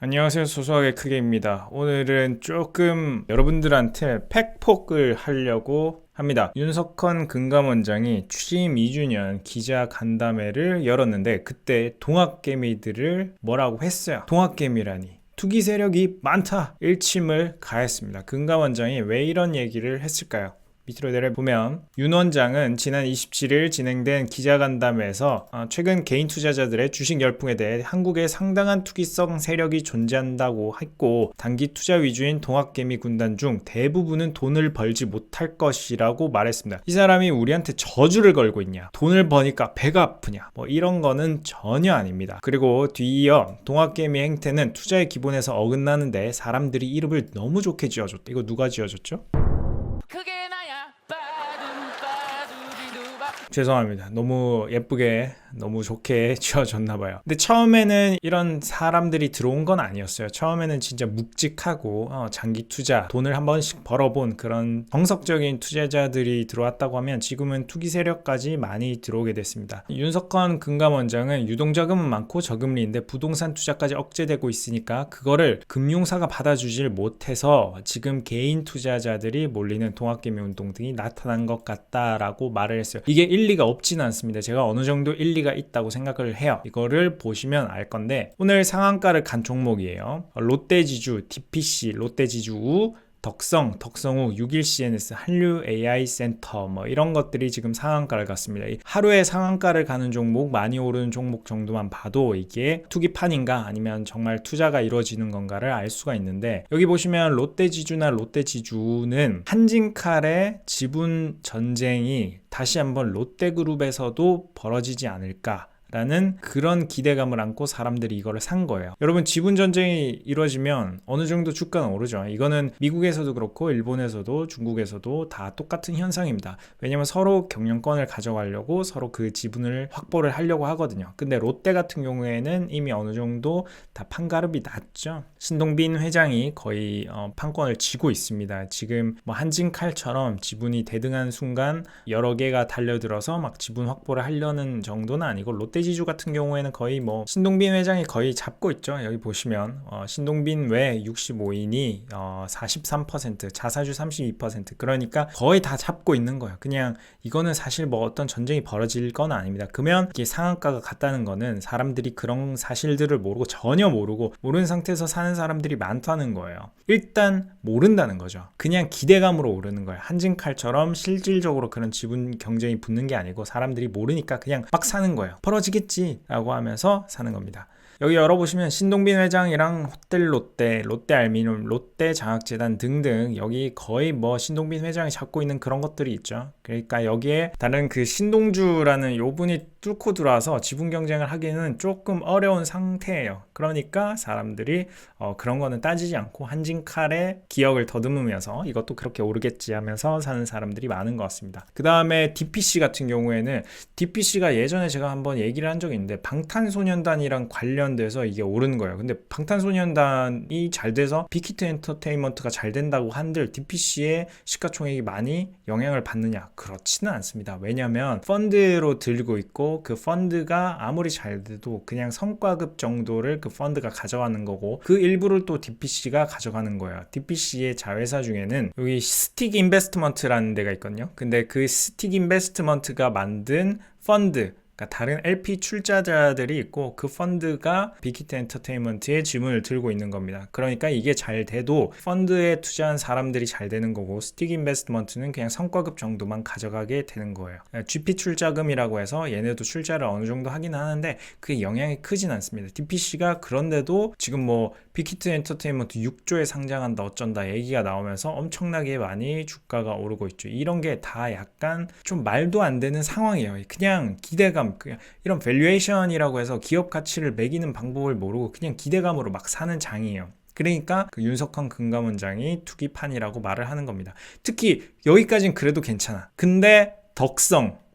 안녕하세요. 소소하게 크게입니다. 오늘은 조금 여러분들한테 팩폭을 하려고 합니다. 윤석헌 금감원장이 취임 2주년 기자 간담회를 열었는데 그때 동학개미들을 뭐라고 했어요. 동학개미라니. 투기 세력이 많다. 일침을 가했습니다. 금감원장이 왜 이런 얘기를 했을까요? 밑으로 내려보면 윤 원장은 지난 27일 진행된 기자간담회에서 최근 개인 투자자들의 주식 열풍에 대해 한국에 상당한 투기성 세력이 존재한다고 했고 단기 투자 위주인 동학개미 군단 중 대부분은 돈을 벌지 못할 것이라고 말했습니다. 이 사람이 우리한테 저주를 걸고 있냐, 돈을 버니까 배가 아프냐, 뭐 이런 거는 전혀 아닙니다. 그리고 뒤이어 동학개미 행태는 투자의 기본에서 어긋나는데 사람들이 이름을 너무 좋게 지어줬다. 이거 누가 지어줬죠? 죄송합니다. 너무 예쁘게 너무 좋게 지어졌나봐요. 근데 처음에는 이런 사람들이 들어온 건 아니었어요. 처음에는 진짜 묵직하고 장기 투자, 돈을 한 번씩 벌어본 그런 정석적인 투자자들이 들어왔다고 하면 지금은 투기 세력까지 많이 들어오게 됐습니다. 윤석헌 금감원장은 유동자금은 많고 저금리인데 부동산 투자까지 억제되고 있으니까 그거를 금융사가 받아주질 못해서 지금 개인 투자자들이 몰리는 동학개미 운동 등이 나타난 것 같다라고 말을 했어요. 이게 일리가 없지는 않습니다. 제가 어느 정도 일리가 있다고 생각을 해요. 이거를 보시면 알 건데 오늘 상한가를 간 종목이에요. 롯데지주, DPC, 롯데지주, 덕성우, 61CNS, 한류 AI센터 뭐 이런 것들이 지금 상한가를 갔습니다. 하루에 상한가를 가는 종목, 많이 오르는 종목 정도만 봐도 이게 투기판인가 아니면 정말 투자가 이루어지는 건가를 알 수가 있는데 여기 보시면 롯데지주나 롯데지주는 한진칼의 지분 전쟁이 다시 한번 롯데그룹에서도 벌어지지 않을까 라는 그런 기대감을 안고 사람들이 이거를 산 거예요. 여러분, 지분 전쟁이 이루어지면 어느 정도 주가는 오르죠. 이거는 미국에서도 그렇고 일본에서도 중국에서도 다 똑같은 현상입니다. 왜냐면 서로 경영권을 가져가려고 서로 그 지분을 확보를 하려고 하거든요. 근데 롯데 같은 경우에는 이미 어느 정도 다 판가름이 났죠. 신동빈 회장이 거의 판권을 쥐고 있습니다. 지금 뭐 한진칼처럼 지분이 대등한 순간 여러 개가 달려들어서 막 지분 확보를 하려는 정도는 아니고 롯데지주 같은 경우에는 거의 뭐 신동빈 회장이 거의 잡고 있죠. 여기 보시면 신동빈 외 65인이 43%, 자사주 32%, 그러니까 거의 다 잡고 있는 거예요. 그냥 이거는 사실 뭐 어떤 전쟁이 벌어질 건 아닙니다. 그러면 이게 상한가가 갔다는 거는 사람들이 그런 사실들을 모르고 전혀 모르고 모르는 상태에서 사는 사람들이 많다는 거예요. 일단 모른다는 거죠. 그냥 기대감으로 오르는 거예요. 한진칼처럼 실질적으로 그런 지분 경쟁이 붙는 게 아니고 사람들이 모르니까 그냥 막 사는 거예요. 벌어지겠지 라고 하면서 사는 겁니다. 여기 열어보시면 신동빈 회장이랑 호텔롯데, 롯데알미늄, 롯데장학재단 등등 여기 거의 뭐 신동빈 회장이 잡고 있는 그런 것들이 있죠. 그러니까 여기에 다른 그 신동주라는 요 분이 뚫고 들어와서 지분 경쟁을 하기는 조금 어려운 상태예요. 그러니까 사람들이 그런 거는 따지지 않고 한진칼의 기억을 더듬으면서 이것도 그렇게 오르겠지 하면서 사는 사람들이 많은 것 같습니다. 그 다음에 DPC 같은 경우에는 DPC가 예전에 제가 한번 얘기를 한 적이 있는데 방탄소년단이랑 관련돼서 이게 오른 거예요. 근데 방탄소년단이 잘 돼서 빅히트 엔터테인먼트가 잘 된다고 한들 DPC의 시가총액이 많이 영향을 받느냐? 그렇지는 않습니다. 왜냐하면 펀드로 들고 있고 그 펀드가 아무리 잘 돼도 그냥 성과급 정도를 그 펀드가 가져가는 거고 그 일부를 또 DPC가 가져가는 거예요. DPC의 자회사 중에는 여기 스틱 인베스트먼트라는 데가 있거든요. 근데 그 스틱 인베스트먼트가 만든 펀드, 그러니까 다른 LP 출자자들이 있고 그 펀드가 빅히트 엔터테인먼트의 지분을 들고 있는 겁니다. 그러니까 이게 잘 돼도 펀드에 투자한 사람들이 잘 되는 거고 스틱 인베스트먼트는 그냥 성과급 정도만 가져가게 되는 거예요. GP 출자금이라고 해서 얘네도 출자를 어느 정도 하긴 하는데 그게 영향이 크진 않습니다. DPC가 그런데도 지금 뭐 빅히트 엔터테인먼트 6조에 상장한다 어쩐다 얘기가 나오면서 엄청나게 많이 주가가 오르고 있죠. 이런 게 다 약간 좀 말도 안 되는 상황이에요. 그냥 기대감, 그냥 이런 밸류에이션이라고 해서 기업 가치를 매기는 방법을 모르고 그냥 기대감으로 막 사는 장이에요. 그러니까 그 윤석헌 금감원장이 투기판이라고 말을 하는 겁니다. 특히 여기까지는 그래도 괜찮아. 근데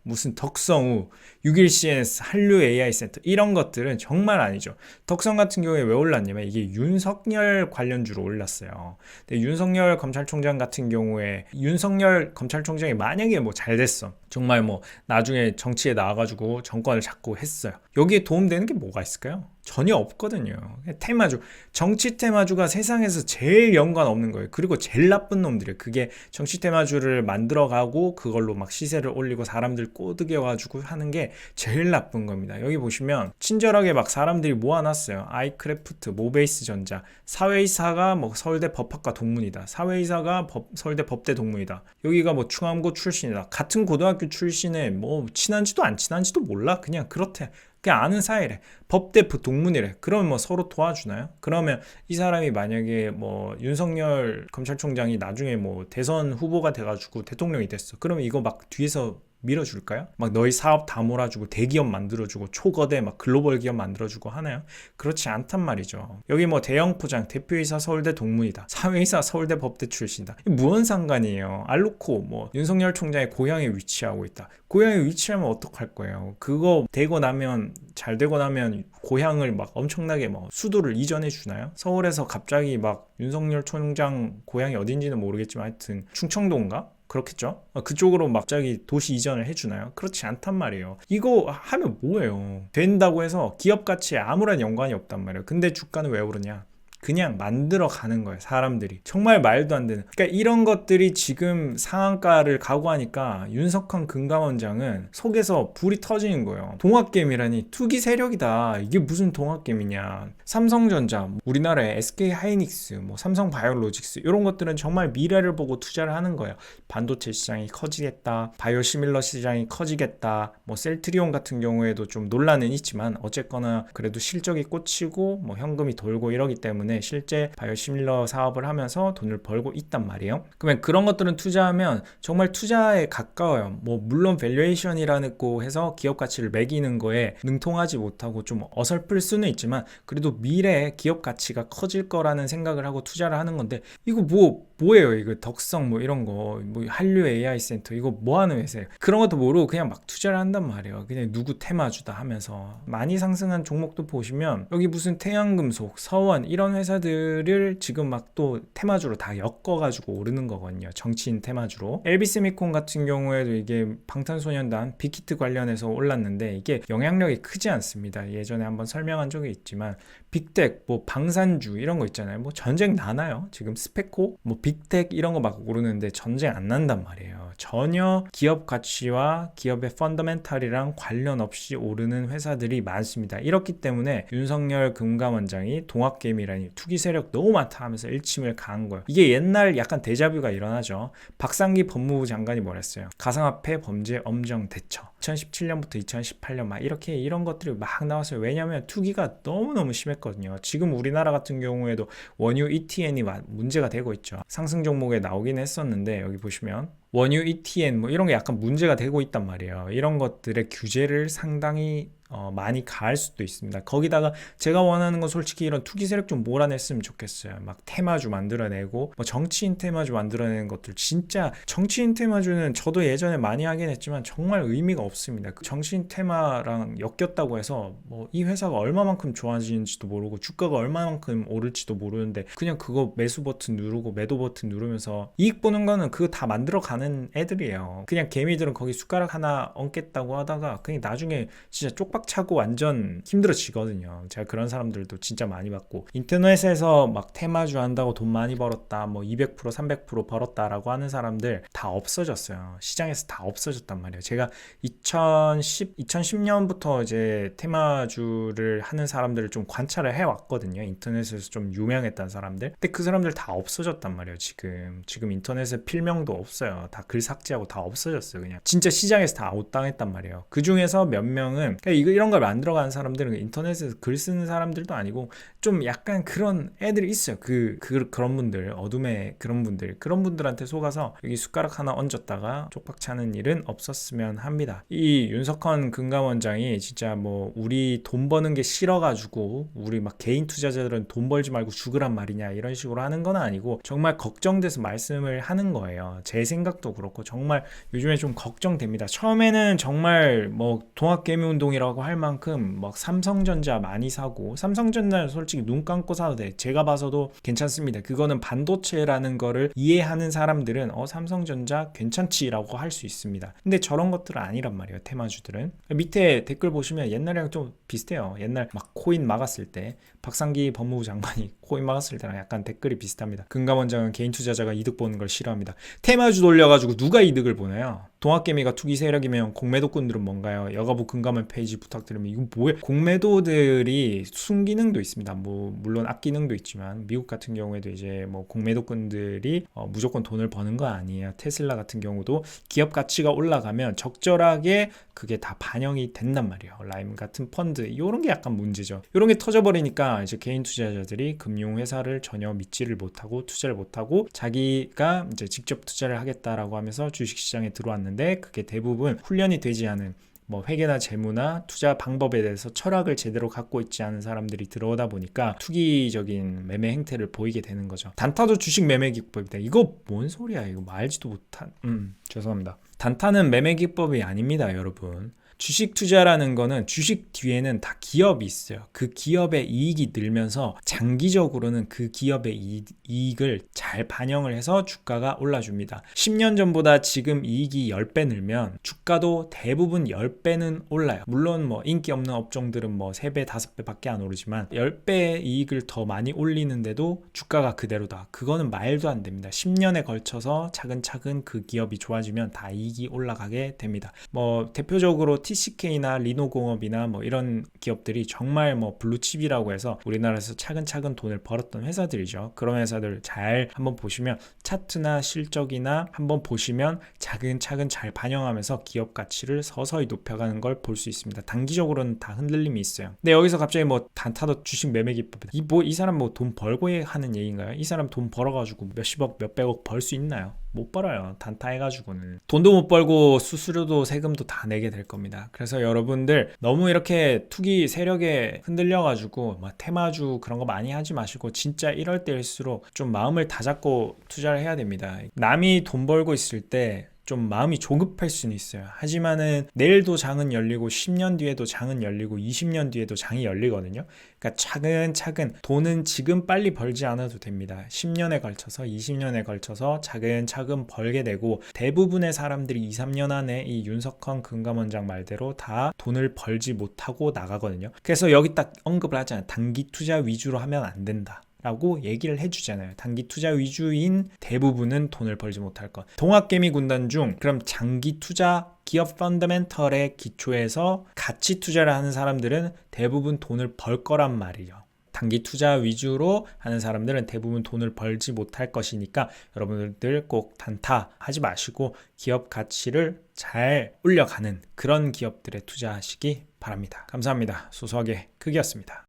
무슨 덕성우, 6.1CS, 한류 AI 센터 이런 것들은 정말 아니죠. 덕성 같은 경우에 왜 올랐냐면 이게 윤석열 관련주로 올랐어요. 근데 윤석열 검찰총장 같은 경우에 윤석열 검찰총장이 만약에 뭐 잘 됐어. 정말 뭐 나중에 정치에 나와가지고 정권을 잡고 했어요. 여기에 도움되는 게 뭐가 있을까요? 전혀 없거든요. 테마주, 정치 테마주가 세상에서 제일 연관 없는 거예요. 그리고 제일 나쁜 놈들이에요. 그게 정치 테마주를 만들어가고 그걸로 막 시세를 올리고 사람들 꼬드겨가지고 하는 게 제일 나쁜 겁니다. 여기 보시면 친절하게 막 사람들이 모아놨어요. 아이크래프트, 모베이스전자, 사회이사가 뭐 서울대 법학과 동문이다. 사회이사가 서울대 법대 동문이다. 여기가 뭐 충암고 출신이다. 같은 고등학교 출신에 뭐 친한지도 안 친한지도 몰라. 그냥 그렇대. 그냥 아는 사이래. 법대 동문이래. 그러면 뭐 서로 도와주나요? 그러면 이 사람이 만약에 뭐 윤석열 검찰총장이 나중에 뭐 대선 후보가 돼가지고 대통령이 됐어. 그러면 이거 막 뒤에서 밀어줄까요? 막 너희 사업 다 몰아주고 대기업 만들어주고 초거대 막 글로벌 기업 만들어주고 하나요? 그렇지 않단 말이죠. 여기 뭐 대형 포장 대표이사 서울대 동문이다. 사회이사 서울대 법대 출신이다. 무슨 상관이에요? 알루코 뭐 윤석열 총장의 고향에 위치하고 있다. 고향에 위치하면 어떡할 거예요? 그거 되고 나면 잘 되고 나면 고향을 막 엄청나게 뭐 수도를 이전해 주나요? 서울에서 갑자기 막 윤석열 총장 고향이 어딘지는 모르겠지만 하여튼 충청도인가? 그렇겠죠? 그쪽으로 막 갑자기 도시 이전을 해주나요? 그렇지 않단 말이에요. 이거 하면 뭐예요? 된다고 해서 기업 가치에 아무런 연관이 없단 말이에요. 근데 주가는 왜 오르냐? 그냥 만들어 가는 거예요. 사람들이. 정말 말도 안 되는. 그러니까 이런 것들이 지금 상한가를 각오하니까 윤석헌 금감원장은 속에서 불이 터지는 거예요. 동학개미라니 투기 세력이다. 이게 무슨 동학개미냐. 삼성전자, 우리나라의 SK하이닉스, 뭐 삼성바이오로직스 이런 것들은 정말 미래를 보고 투자를 하는 거예요. 반도체 시장이 커지겠다. 바이오시밀러 시장이 커지겠다. 뭐 셀트리온 같은 경우에도 좀 논란은 있지만 어쨌거나 그래도 실적이 꽂히고 뭐 현금이 돌고 이러기 때문에 실제 바이오시밀러 사업을 하면서 돈을 벌고 있단 말이에요. 그러면 그런 것들은 투자하면 정말 투자에 가까워요. 뭐 물론 밸류에이션이라고 해서 기업 가치를 매기는 거에 능통하지 못하고 좀 어설플 수는 있지만 그래도 미래에 기업 가치가 커질 거라는 생각을 하고 투자를 하는 건데 이거 뭐예요? 이거 덕성 뭐 이런 거 뭐 한류 AI 센터 이거 뭐 하는 회사예요? 그런 것도 모르고 그냥 막 투자를 한단 말이에요. 그냥 누구 테마주다 하면서 많이 상승한 종목도 보시면 여기 무슨 태양금속, 서원 이런 회사들을 지금 막 또 테마주로 다 엮어가지고 오르는 거거든요. 정치인 테마주로. LB세미콘 같은 경우에도 이게 방탄소년단 빅히트 관련해서 올랐는데 이게 영향력이 크지 않습니다. 예전에 한번 설명한 적이 있지만 빅텍, 뭐 방산주 이런 거 있잖아요. 뭐 전쟁 나나요? 지금 스페코, 뭐 빅텍 이런 거 막 오르는데 전쟁 안 난단 말이에요. 전혀 기업 가치와 기업의 펀더멘탈이랑 관련 없이 오르는 회사들이 많습니다. 이렇기 때문에 윤석열 금감원장이 동학개미라니 투기 세력 너무 많다 하면서 일침을 가한 거예요. 이게 옛날 약간 데자뷰가 일어나죠. 박상기 법무부 장관이 뭐랬어요? 가상화폐 범죄 엄정 대처. 2017년부터 2018년 막 이렇게 이런 것들이 막 나왔어요. 왜냐하면 투기가 너무너무 심했거든요. 지금 우리나라 같은 경우에도 원유 ETN이 문제가 되고 있죠. 상승 종목에 나오긴 했었는데 여기 보시면 원유 ETN 뭐 이런 게 약간 문제가 되고 있단 말이에요. 이런 것들의 규제를 상당히 많이 가할 수도 있습니다. 거기다가 제가 원하는 건 솔직히 이런 투기 세력 좀 몰아냈으면 좋겠어요. 막 테마주 만들어내고 뭐 정치인 테마주 만들어내는 것들 진짜 정치인 테마주는 저도 예전에 많이 하긴 했지만 정말 의미가 없습니다. 그 정치인 테마랑 엮였다고 해서 뭐 이 회사가 얼마만큼 좋아지는지도 모르고 주가가 얼마만큼 오를지도 모르는데 그냥 그거 매수 버튼 누르고 매도 버튼 누르면서 이익 보는 거는 그거 다 만들어 가는 애들이에요. 그냥 개미들은 거기 숟가락 하나 얹겠다고 하다가 그냥 나중에 진짜 쪽박 차고 완전 힘들어지거든요. 제가 그런 사람들도 진짜 많이 봤고 인터넷에서 막 테마주 한다고 돈 많이 벌었다 뭐 200% 300% 벌었다라고 하는 사람들 다 없어졌어요. 시장에서 다 없어졌단 말이에요. 제가 2010년부터 이제 테마주를 하는 사람들을 좀 관찰을 해왔거든요. 인터넷에서 좀 유명했던 사람들. 근데 그 사람들 다 없어졌단 말이에요. 지금 인터넷에 필명도 없어요. 다 글 삭제하고 다 없어졌어요. 그냥 진짜 시장에서 다 아웃당했단 말이에요. 그 중에서 몇 명은 이런 걸 만들어가는 사람들은 인터넷에서 글 쓰는 사람들도 아니고 좀 약간 그런 애들이 있어요. 그런 분들, 어둠의 그런 분들한테 속아서 여기 숟가락 하나 얹었다가 쪽박 차는 일은 없었으면 합니다. 이 윤석헌 금감원장이 진짜 뭐 우리 돈 버는 게 싫어가지고 우리 막 개인 투자자들은 돈 벌지 말고 죽으란 말이냐 이런 식으로 하는 건 아니고 정말 걱정돼서 말씀을 하는 거예요. 제 생각도 생각도 그렇고 정말 요즘에 좀 걱정됩니다. 처음에는 정말 뭐 동학개미운동이라고 할 만큼 막 삼성전자 많이 사고, 삼성전자는 솔직히 눈 감고 사도 돼. 제가 봐서도 괜찮습니다. 그거는 반도체라는 거를 이해하는 사람들은 삼성전자 괜찮지라고 할 수 있습니다. 근데 저런 것들은 아니란 말이에요. 테마주들은. 밑에 댓글 보시면 옛날이랑 좀 비슷해요. 옛날 막 코인 막았을 때 박상기 법무부 장관이 코인 막았을 때랑 약간 댓글이 비슷합니다. 금감원장은 개인 투자자가 이득 보는 걸 싫어합니다. 테마주 돌려가지고 누가 이득을 보나요? 동학개미가 투기 세력이면 공매도꾼들은 뭔가요? 여가부 금감원 페이지 부탁드리면 이거 뭐예요? 공매도들이 순기능도 있습니다. 뭐 물론 악기능도 있지만 미국 같은 경우에도 이제 뭐 공매도꾼들이 무조건 돈을 버는 거 아니에요. 테슬라 같은 경우도 기업 가치가 올라가면 적절하게 그게 다 반영이 된단 말이에요. 라임 같은 펀드 이런 게 약간 문제죠. 이런 게 터져버리니까 이제 개인 투자자들이 금융회사를 전혀 믿지를 못하고 투자를 못하고 자기가 이제 직접 투자를 하겠다라고 하면서 주식시장에 들어왔는데 그게 대부분 훈련이 되지 않은 뭐 회계나 재무나 투자 방법에 대해서 철학을 제대로 갖고 있지 않은 사람들이 들어오다 보니까 투기적인 매매 행태를 보이게 되는 거죠. 단타도 주식 매매 기법이다. 이거 뭔 소리야? 이거 알지도 못한. 죄송합니다. 단타는 매매 기법이 아닙니다, 여러분. 주식 투자라는 거는 주식 뒤에는 다 기업이 있어요. 그 기업의 이익이 늘면서 장기적으로는 그 기업의 이익을 잘 반영을 해서 주가가 올라줍니다. 10년 전보다 지금 이익이 10배 늘면 주가도 대부분 10배는 올라요. 물론 뭐 인기 없는 업종들은 뭐 3배, 5배 밖에 안 오르지만 10배의 이익을 더 많이 올리는데도 주가가 그대로다. 그거는 말도 안 됩니다. 10년에 걸쳐서 차근차근 그 기업이 좋아지면 다 이익이 올라가게 됩니다. 뭐 대표적으로 TCK나 리노공업이나 뭐 이런 기업들이 정말 뭐 블루칩이라고 해서 우리나라에서 차근차근 돈을 벌었던 회사들이죠. 그런 회사들 잘 한번 보시면 차트나 실적이나 한번 보시면 차근차근 잘 반영하면서 기업 가치를 서서히 높여가는 걸 볼 수 있습니다. 단기적으로는 다 흔들림이 있어요. 근데 여기서 갑자기 뭐 단타도 주식 매매 기법이다. 이 사람 뭐 돈 벌고 하는 얘기인가요? 이 사람 돈 벌어가지고 몇십억, 몇백억 벌 수 있나요? 못 벌어요. 단타 해가지고는. 돈도 못 벌고 수수료도 세금도 다 내게 될 겁니다. 그래서 여러분들 너무 이렇게 투기 세력에 흔들려가지고 막 테마주 그런 거 많이 하지 마시고 진짜 이럴 때일수록 좀 마음을 다잡고 투자를 해야 됩니다. 남이 돈 벌고 있을 때 좀 마음이 조급할 수는 있어요. 하지만은 내일도 장은 열리고 10년 뒤에도 장은 열리고 20년 뒤에도 장이 열리거든요. 그러니까 차근차근 돈은 지금 빨리 벌지 않아도 됩니다. 10년에 걸쳐서 20년에 걸쳐서 차근차근 벌게 되고 대부분의 사람들이 2, 3년 안에 이 윤석헌 금감원장 말대로 다 돈을 벌지 못하고 나가거든요. 그래서 여기 딱 언급을 하잖아요. 단기 투자 위주로 하면 안 된다 라고 얘기를 해주잖아요. 단기 투자 위주인 대부분은 돈을 벌지 못할 것. 동학개미 군단 중 그럼 장기 투자 기업 펀더멘털의 기초에서 가치 투자를 하는 사람들은 대부분 돈을 벌 거란 말이에요. 단기 투자 위주로 하는 사람들은 대부분 돈을 벌지 못할 것이니까 여러분들 꼭 단타 하지 마시고 기업 가치를 잘 올려가는 그런 기업들에 투자하시기 바랍니다. 감사합니다. 소소하게 크기였습니다.